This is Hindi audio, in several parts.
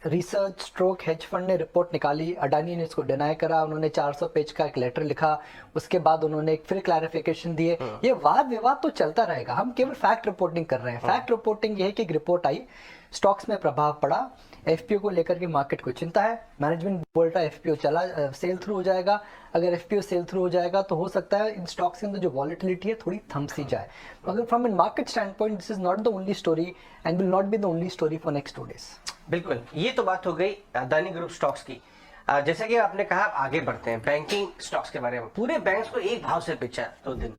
रिसर्च स्ट्रोक हेज फंड ने रिपोर्ट निकाली, अडानी ने इसको डिनाई करा, उन्होंने 400 पेज का एक लेटर लिखा, उसके बाद उन्होंने एक फिर क्लैरिफिकेशन दिए। ये वाद विवाद तो चलता रहेगा, हम केवल फैक्ट रिपोर्टिंग कर रहे हैं। फैक्ट रिपोर्टिंग ये है कि एक रिपोर्ट आई, स्टॉक्स में प्रभाव पड़ा, एफपीओ को लेकर के मार्केट को चिंता है, मैनेजमेंट बोल रहा है एफपीओ चला सेल थ्रू हो जाएगा। अगर एफपीओ सेल थ्रू हो जाएगा तो हो सकता है इन स्टॉक्स के अंदर जो वॉलेटिलिटी है थोड़ी थम सी जाए, मगर from an market standpoint this is not the only story and will not be the only story for next 2 days। बिल्कुल, ये तो बात हो गई अदानी ग्रुप स्टॉक्स की। जैसा कि आपने कहा, आगे बढ़ते हैं बैंकिंग स्टॉक्स के बारे में। पूरे बैंक्स को एक भाव से बेचा 2 दिन,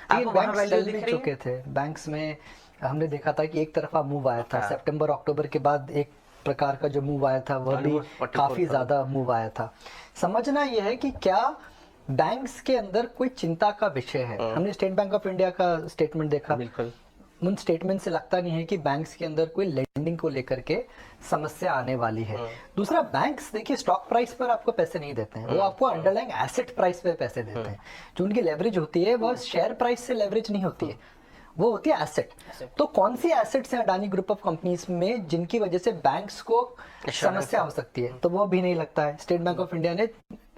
आपको वहां वैल्यू दिख रही चुके थे बैंक्स में। हमने देखा था कि एक तरफा मूव आया था, सितंबर अक्टूबर के बाद एक प्रकार का जो मूव आया था वह भी काफी ज्यादा मूव आया था। समझना यह है कि क्या बैंक्स के अंदर कोई चिंता का विषय है। हमने स्टेट बैंक ऑफ इंडिया का स्टेटमेंट देखा, बिल्कुल उन स्टेटमेंट से लगता नहीं है कि बैंक्स के अंदर कोई लेंडिंग को लेकर के समस्या आने वाली है। दूसरा, बैंक्स देखिए स्टॉक प्राइस पर आपको पैसे नहीं देते हैं, वो आपको अंडरलाइंग एसेट प्राइस पे पैसे देते हैं। जो उनकी लेवरेज होती है वह शेयर प्राइस से लेवरेज नहीं होती है, वो होती है एसेट। तो कौन सी एसेट्स हैं अडानी ग्रुप ऑफ कंपनीज में जिनकी वजह से बैंक्स को समस्या हो सकती है, तो वो भी नहीं लगता है। स्टेट बैंक ऑफ इंडिया ने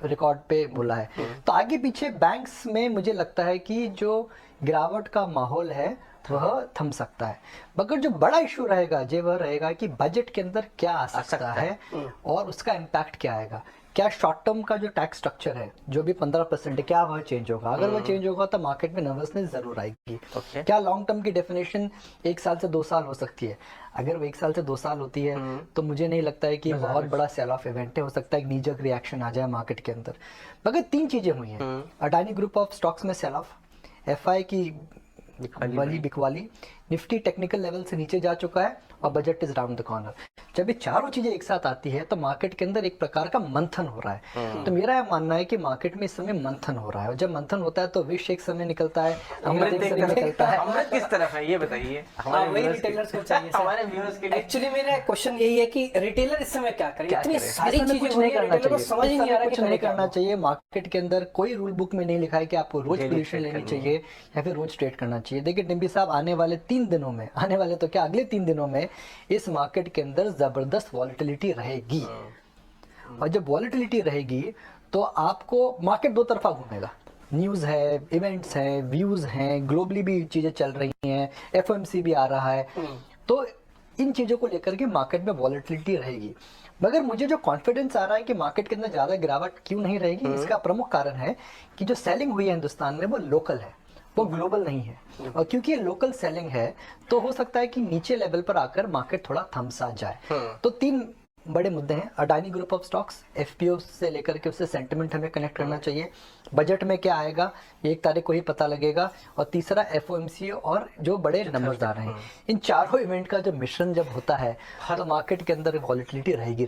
रिकॉर्ड पे बोला है। तो आगे पीछे बैंक्स में मुझे लगता है कि जो गिरावट का माहौल है वह थम सकता है, मगर जो बड़ा इशू रहेगा जे वह रहेगा कि बजट के अंदर क्या आ सकता है और उसका इम्पैक्ट क्या आएगा। क्या शॉर्ट टर्म का जो टैक्स स्ट्रक्चर है जो भी 15% है, क्या वह चेंज होगा? अगर वह चेंज होगा तो मार्केट में नर्वसनेस जरूर आएगी। क्या लॉन्ग टर्म की डेफिनेशन 1 साल से 2 साल हो सकती है? अगर वो 1 साल से 2 साल होती है तो मुझे नहीं लगता है कि बहुत बड़ा सेल ऑफ इवेंट है, हो सकता है एक नीजक रिएक्शन आ जाए मार्केट के अंदर। मगर 3 चीजें हुई हैं अडानी ग्रुप ऑफ स्टॉक्स में, सेल ऑफ, एफआई की बिकवाली, निफ्टी टेक्निकल लेवल से नीचे जा चुका है और budget is round the corner. जब ये चारों चीजें एक साथ आती है तो मार्केट के अंदर एक प्रकार का मंथन हो रहा है। तो मेरा यह मानना है कि मार्केट में इस समय मंथन हो रहा है, और जब मंथन होता है तो विष एक समय निकलता है, अमृत एक समय निकलता है। अमृत किस तरफ है ये बताइए, हमारे रिटेलर्स को चाहिए, हमारे व्यूअर्स के लिए। एक्चुअली मेरा क्वेश्चन यही है कि रिटेलर इस समय क्या करे? इतनी सारी चीजें कुछ नहीं करना चाहिए, समझ नहीं आ रहा, कुछ नहीं करना चाहिए। मार्केट के अंदर कोई रूल बुक में नहीं लिखा है कि आपको रोज पोजीशन लेनी चाहिए या फिर रोज ट्रेड करना चाहिए। देखिए टिम्पी साहब, आने वाले 3 दिनों में, आने वाले तो क्या अगले 3 दिनों में इस मार्केट के अंदर जबरदस्त वॉलेटिलिटी रहेगी, और जब वॉलेटिलिटी रहेगी तो आपको मार्केट 2 तरफा घूमेगा। न्यूज है, इवेंट्स हैं, व्यूज हैं, ग्लोबली भी चीजें चल रही हैं, एफओएमसी भी आ रहा है, तो इन चीजों को लेकर के मार्केट में वॉलेटिलिटी रहेगी। मगर मुझे जो कॉन्फिडेंस आ रहा है कि मार्केट के अंदर ज्यादा गिरावट क्यों नहीं रहेगी, इसका प्रमुख कारण है कि जो सेलिंग हुई है हिंदुस्तान में वो लोकल है, वो ग्लोबल नहीं है। और क्योंकि ये लोकल सेलिंग है तो हो सकता है कि नीचे लेवल पर आकर मार्केट थोड़ा थमसा जाए। तो 3 बड़े मुद्दे हैं, Adani group of stocks, FPO से लेकर के उससे सेंटिमेंट हमें कनेक्ट करना चाहिए, बजट में क्या आएगा ये 1 तारीख को ही पता लगेगा, और तीसरा एफओएमसी और जो बड़े नंबर्स आ रहे हैं। इन चारों इवेंट का जब मिश्रण जब होता है तो मार्केट के अंदर वॉलेटिलिटी रहेगी।